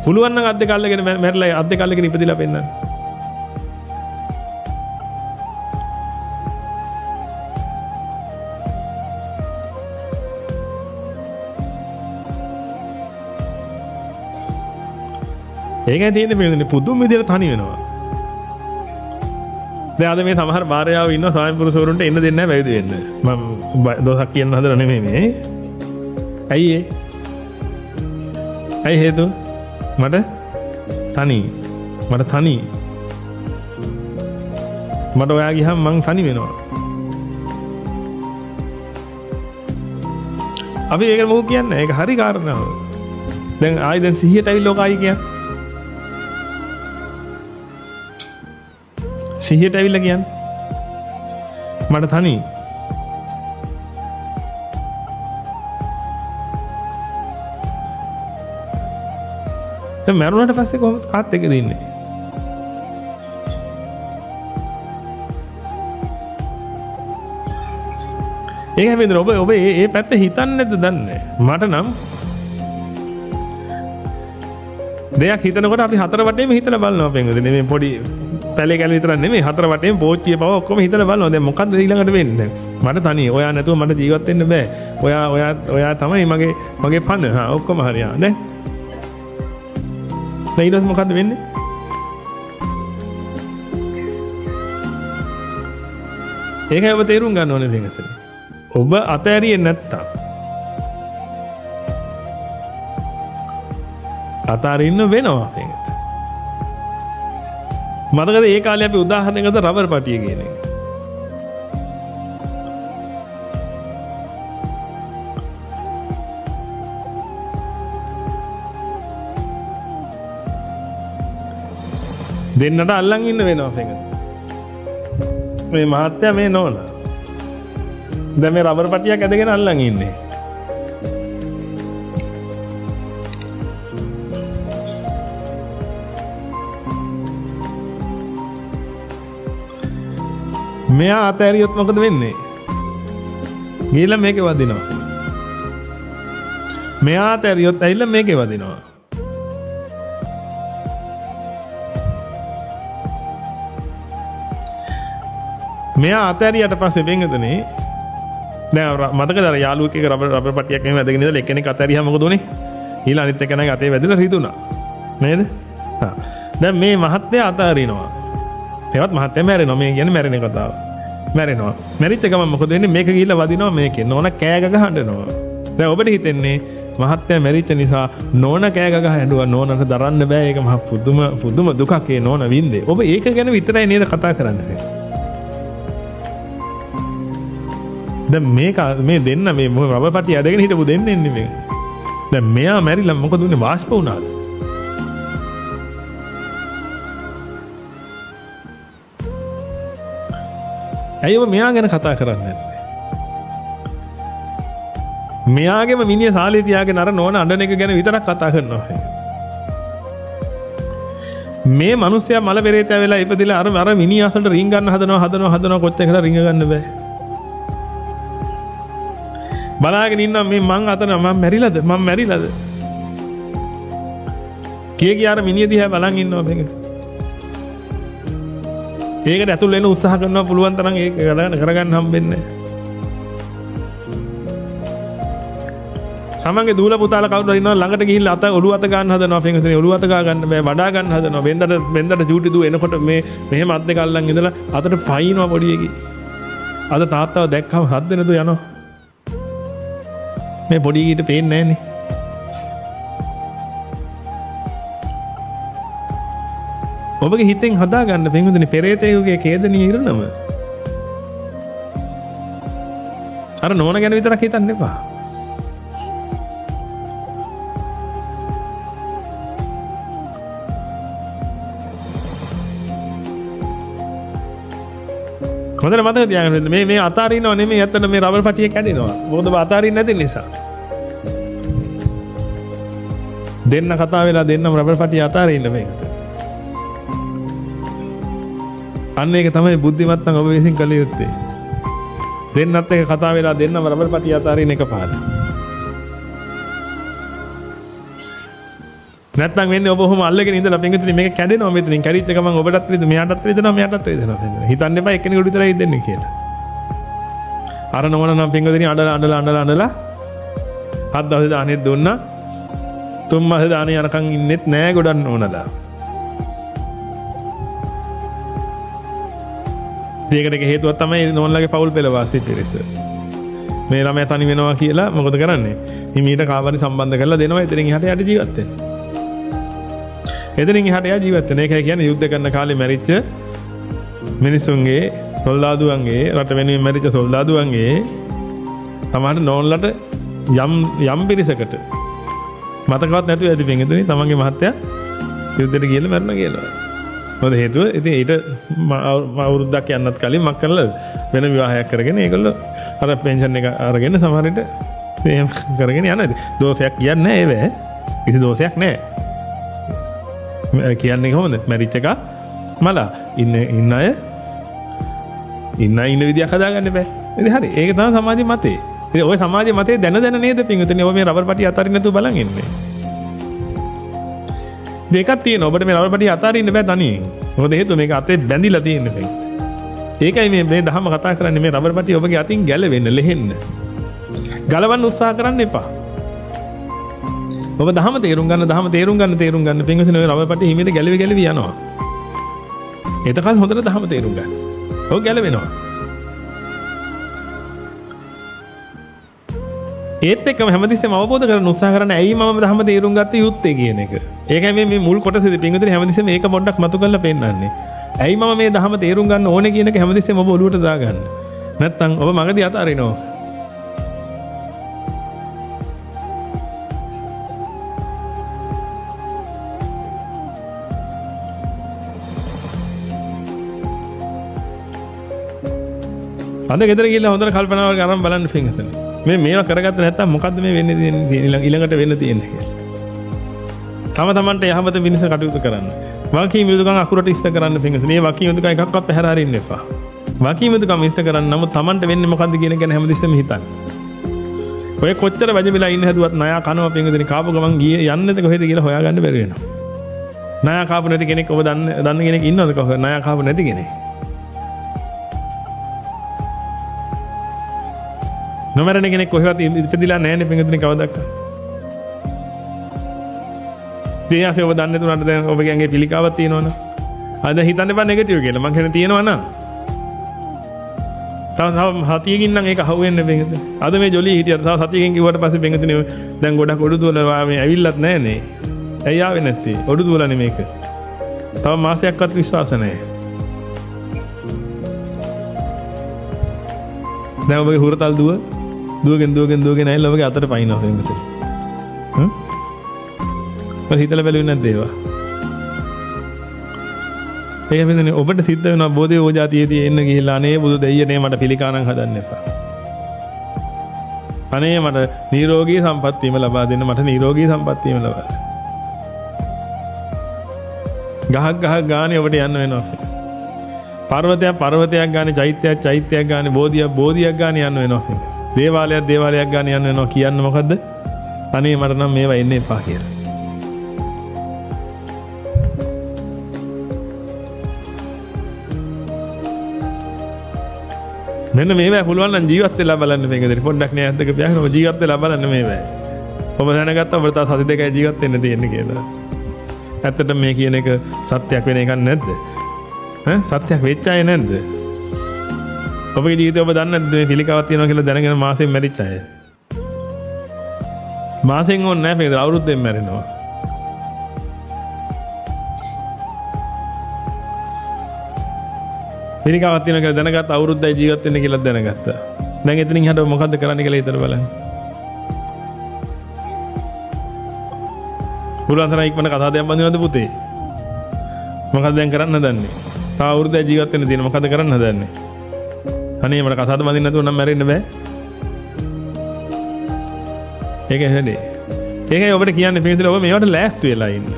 පුළුවන් නම් අත් දෙක අල්ලගෙන මැරලා අත් දෙක අල්ලගෙන ඉපදිලා පෙන්නන්න. ඒකයි තියෙන්නේ මේ පුදුම විදියට තනි වෙනවා. දැන් අද මේ සමහර භාර්යාවෝ ඉන්නවා ස්වාමි පුරුෂවරුන්ට එන්න දෙන්නේ නැහැ පැවිදි වෙන්න. මම දෝෂක් කියන්න හදලා නෙමෙයි මේ. ඇයි ඒ? ඇයි හේතුව? මට තනි. මට ඔයා ගියහම මං තනි වෙනවා. අපි ඒක මොකක් කියන්නේ? ඒක හරි කාරණාව. දැන් ආයි සිහියට ඇවිල්ලා ඔක ආයි කියන්නේ. සිහියට ඇවිල්ලා කියන්නේ. මට තනි. දැන් මරුණාට පස්සේ කොහොමද කාත් එක්කද ඉන්නේ? ඒක හැබැයි ඔබ ඒ පැත්ත හිතන්නේ නැද්ද දන්නේ? මට නම් දෙයක් හිතනකොට අපි හතර වටේම හිතලා බලනවා පෙන්වද මේ පොඩි පැලේ කැල විතර නෙමෙයි හතර වටේම පෝච්චිය පව ඔක්කොම හිතලා බලනවා. දැන් මොකද්ද ඊළඟට වෙන්නේ? මට තනිය. ඔයා නැතුව මට ජීවත් වෙන්න බෑ. ඔයා තමයි මගේ පණ. ඔක්කොම හරියා. දැන් ඊට මොකද්ද වෙන්නේ? ඒකයි ඔබ තේරුම් ගන්න ඕනේ දෙයක් ඇත්තට. ඔබ අතෑරියේ නැත්තම් අතාරින්න වෙනවා දෙයක්. මතකද ඒ කාලේ අපි උදාහරණයකට රබර් පටිය කියන එක. දෙන්නට අල්ලන් ඉන්න වෙනවා පෙඟ. මේ මහත්තයා මේ නෝනා. දැන් මේ රබර් පටියක් ඇදගෙන අල්ලන් ඉන්නේ. මෙයා අතෑරියොත් මොකද වෙන්නේ? ගිහලා මේකේ වදිනවා. මෙයා අතෑරියොත් ඇවිල්ලා මේකේ වදිනවා. මෙයා අතෑරියට පස්සේ වෙන්ගදනේ දැන් මතකද අර යාළුවෙක් එක රබර් පටියක් එහෙම ඇදගෙන ඉඳලා එක්කෙනෙක් අතෑරියා මොකද උනේ? ඊළඟ අනිත් එක්කෙනාගේ අතේ වැදිලා රිදුනා. නේද? දැන් මේ මහත්තයා අතාරිනවා. ඒවත් මහත්තයා මැරෙනවා. මේ කියන්නේ මැරෙන කතාව. මැරෙනවා. මැරිච්ච ගමන් මොකද වෙන්නේ? මේක ගිහිල්ලා වදිනවා මේකේ. නෝන කෑ ගග හඬනවා. දැන් ඔබට හිතෙන්නේ මහත්තයා මැරිච්ච නිසා නෝන කෑ ගග හැඬුවා. නෝනට දරන්න බෑ. ඒක මහ පුදුම දුකක් ඒ නෝන වින්දේ. ඔබ ඒක ගැන විතරයි නේද කතා කරන්නේ? දැන් මේ දෙන්න මේ රබර් පටිය ඇදගෙන හිටපු දෙන්නේ නෙමෙයි. දැන් මෙයා මැරිලා මොකද උනේ? වාෂ්ප වුණාද? ඇයි ඔබ මෙයා ගැන කතා කරන්නේ නැත්තේ? මෙයාගේම මිනිහ සාලේ තියාගෙන අර නෝන අඬන එක ගැන විතරක් කතා කරනවා. මේ මිනිස්සයා මල පෙරේතය වෙලා ඉපදිලා අර මිනිහ අසලට රින් ගන්න හදනවා කොච්චර කියලා රින් ගන්න බෑ. බලාගෙන ඉන්නවා මේ මං අතන මම මැරිලාද කිය අර මිනිහ දිහා බලන් ඉන්නවා මේක. ඒකට ඇතුල් වෙන්න උත්සාහ කරනවා පුළුවන් තරම් ඒක කරගන්න හම්බෙන්නේ නැහැ. සමන්ගේ දූල පුතාලා කවුරුහරි ඉන්නවා ළඟට ගිහිල්ලා ඔළුව අත ගන්න හදනවා පෙන්ගතනේ ඔළුව අත ගා ගන්න බෑ වඩා ගන්න හදනවා වෙන්දට චූටි දූ එනකොට මේ මෙහෙම අත් දෙක අල්ලන් ඉඳලා අතට පයින්නවා පොඩි එකේ. අද තාත්තව දැක්කම හත් දෙනදු යනවා. මේ පොඩි ඊට පේන්නේ නැහනේ. ඔබගේ හිතෙන් හදාගන්න පෙන්වුදනේ පෙරේතයෙකුගේ කේදනීය ඉරණම. අර නෝන ගැන විතරක් හිතන්න එපා. හොඳට මතක තියාගන්න මේ අතාරිනව නෙමෙයි ඇත්තට මේ රබර් පටිය කැඩෙනවා. මොකද ඔබ අතාරින්න නැති නිසා. දෙන්න කතා වෙලා දෙන්නම රබර් පටිය අතාරින්න මේකට. අන්න ඒක තමයි බුද්ධිමත් නම් ඔබ විසින් කළ යුත්තේ. දෙන්නත් එක කතා වෙලා දෙන්නම රබර් පටිය අතාරින්න එකපාරට. නැත්නම් වෙන්නේ ඔබ ඔහොම අල්ලගෙන ඉඳලා පින්විතනි මේක කැඩෙනවා මෙතනින් කැඩිච්ච ගමන් ඔබටත් රිද මෙයාටත් රිදෙනවා මෙයාටත් රිදෙනවා හිතන්න එපා එක්කෙනෙකුට විතරයි දෙන්නේ කියලා. අර නෝන නම් පින්විතනි අඬලා හත් දවස් දානෙත් දුන්නා. තුන් මාස දානේ යනකම් ඉන්නෙත් නෑ ගොඩක් නෝනලා. ඒකට හේතුවක් තමයි නෝනලාගේ පවුල් පෙළ වාසී පිරිස. මේ ළමයා තනි වෙනවා කියලා මොකද කරන්නේ? හිමීට කාවරි සම්බන්ධ කරලා දෙනවා. එතනින් එහාට යට ජීවත් වෙන්න. එතනින් එහාට යා ජීවත් වෙන. ඒකයි කියන්නේ යුද්ධ කරන කාලේ මැරිච්ච මිනිසුන්ගේ සොල්දාදුවන්ගේ රට වෙනුවෙන් මැරිච්ච සොල්දාදුවන්ගේ තමහට නෝන්ලට යම් පිරිසකට මතකවත් නැතුව ඇති පින්විතනි තමන්ගේ මහත්තයා යුද්ධයට ගිහලා මැරුණා කියලා. මොකද හේතුව ඉතින් ඊට අවුරුද්දක් යන්නත් කලින් මක් කරලා වෙන විවාහයක් කරගෙන ඒගොල්ලෝ අර පෙන්ෂන් එක අරගෙන සමහර විට එහෙම කරගෙන යනවා. දෝෂයක් කියන්නේ නැහැ ඒව. කිසි දෝෂයක් නැහැ. කියන්නේ කොහොමද? මැරිච් එක මලා ඉන්න අය ඉන්න විදියක් හදාගන්න බෑ. ඉතින් හරි. ඒක තමයි සමාජයේ මතේ. ඉතින් ওই සමාජයේ මතේ දැන නේද පින්විතනේ ඔබ මේ රබර් පටි අතාරින්න නැතුව බලන් ඉන්නේ. දෙකක් තියෙනවා. ඔබට මේ රබර් පටි අතාරින්න බෑ තනියෙන්. මොකද හේතුව මේක අතේ බැඳිලා තියෙන්නේ පින්විත. ඒකයි මේ දහම කතා කරන්නේ මේ රබර් පටි ඔබගේ අතින් ගැලවෙන්න ලෙහෙන්න. ගලවන්න උත්සාහ කරන්න එපා. ඔබ දහම තේරුම් ගන්න පින්විතනේ ඔය රබර් පටි හිමීට ගැලවි යනවා. එතකල් හොඳට දහම තේරුම් ගන්න. ඔව් ගැලවෙනවා. ඒත් එක්කම හැමතිස්සෙම අවබෝධ කරගන්න උත්සාහ කරන්න ඇයි මම දහම තේරුම් ගත්තේ යුත්තේ කියන එක. ඒකයි මේ මුල් කොටසේදී පින්විතනේ හැමතිස්සෙම මේක පොඩ්ඩක් මතු කරලා පෙන්නන්නේ. ඇයි මම මේ දහම තේරුම් ගන්න ඕනේ කියන එක හැමතිස්සෙම ඔබ ඔලුවට දාගන්න. නැත්තම් ඔබ මගදී අතාරිනවා. අද ගෙදර ගිහලා හොඳට කල්පනාවක් කරන් බලන්න පින්විතනේ. මේවා කරගත්තේ නැත්තම් මොකද්ද මේ වෙන්නේ ඊළඟට වෙන්න තියෙන්නේ කියලා. තමන්ට යහපත පිණිස කටයුතු කරන්න. වකීම් යුතුකම් අකුරට ඉස්ත කරන්න පින්විතනේ. මේ වකීම් යුතුකම් එකක්වත් පැහැර හරින්න එපා. වකීම් යුතුකම් ඉස්ත කරන්න. නමුත් තමන්ට වෙන්නේ මොකද්ද කියන එක ගැන හැමදෙස්සෙම හිතන්න. ඔය කොච්චර වැජබිලා ඉන්න හැදුවත් ණයා කනවා පින්විතනේ කාපු ගමන් ගියේ යන්නේද කොහෙද කියලා හොයාගන්න බැරි වෙනවා. ණයා කාපු නැති කෙනෙක් ඔබ දන්න කෙනෙක් ඉන්නවද කොහොමද ණයා කාපු නැති කෙනෙක්? නොමරන කෙනෙක් කොහෙවත් ඉපදිලා නැහැ නේ පින්විතනේ කවදාවත්. දෙයාසේ ඔබ දන්නේ තුනට දැන් ඔබගේ ඇඟේ පිළිකාවක් තියෙනවනේ. අද හිතන්න එපා නෙගටිව් කියලා. මං කියන්නේ තියෙනවා නම්. තව හතියකින් නම් ඒක අහුවෙන්නේ පින්විතනේ. අද මේ ජොලිය හිටියට තව සතියකින් කිව්වට පස්සේ පින්විතනේ දැන් ගොඩක් ඔඩු දුවලා මේ ඇවිල්ලත් නැහැ නේ. ඇයි ආවේ නැත්තේ? ඔඩු දුවලානේ මේක. තව මාසයක්වත් විශ්වාස නැහැ. දැන් ඔබගේ හුරතල් දුවගෙන ඇවිල්ලා ඔබගේ අතට පයින්නවා පින්විතනේ. ඔය හිතලා බැලුවේ නැද්ද ඒවා? ඒක මෙතන ඔබට සිද්ධ වෙනවා බෝධි ඕජාතියේදී එන්න ගිහිල්ලා අනේ බුදු දෙයියනේ මට පිළිකානම් හදන්න එපා. අනේ මට නිරෝගී සම්පත්තියම ලබා දෙන්න මට නිරෝගී සම්පත්තියම ලබා දෙන්න. ගහක් ගානේ ඔබට යන්න වෙනවා. පර්වතයක් ගානේ චෛත්‍යයක් ගානේ බෝධියක් ගානේ යන්න වෙනවා. දේවාලයක් ගානේ යන්න වෙනවා කියන්නේ මොකද්ද? අනේ මට නම් මේවා එන්න එපා කියලා. මෙන්න මේවා පුළුවන් නම් ජීවත් වෙලා බලන්න මේකද පොඩ්ඩක් නේ ඇද්දක පියාගෙන ඔබ ජීවත් වෙලා බලන්න මේවා. ඔබ දැනගත්තා ඔබට තව සති දෙකයි ජීවත් වෙන්න තියෙන්නේ කියලා. ඇත්තටම මේ කියන එක සත්‍යයක් වෙන එකක් නැද්ද? සත්‍යයක් වෙච්ච අය නැද්ද? ඔබගේ ජීවිතේ ඔබ දන්නේ නැද්ද මේ පිළිකාවක් තියෙනවා කියලා දැනගෙන මාසෙන් මැරිච්ච අය? මාසෙන් ඕනේ නැහැ මේක අවුරුද්දෙන් මැරෙනවා. පිළිකාවක් තියෙනවා කියලා දැනගත්ත අවුරුද්දයි ජීවත් වෙන්න කියලා දැනගත්තා. දැන් එතනින් හට මොකද්ද කරන්න කියලා හිතලා බලන්න. පුළුවන් තරම් ඉක්මනට කතා දෙයක් බඳිනවද පුතේ? මොකක්ද දැන් කරන්න හදන්නේ? තව අවුරුද්දයි ජීවත් වෙන්න තියෙන මොකද්ද කරන්න හදන්නේ? අනේ මට කතාද බඳින්න නැතුව නම් මැරෙන්න බෑ. ඒකයි හැදේ. ඒකයි ඔබට කියන්නේ පිටින් ඔබ මේවට ලෑස්ති වෙලා ඉන්න.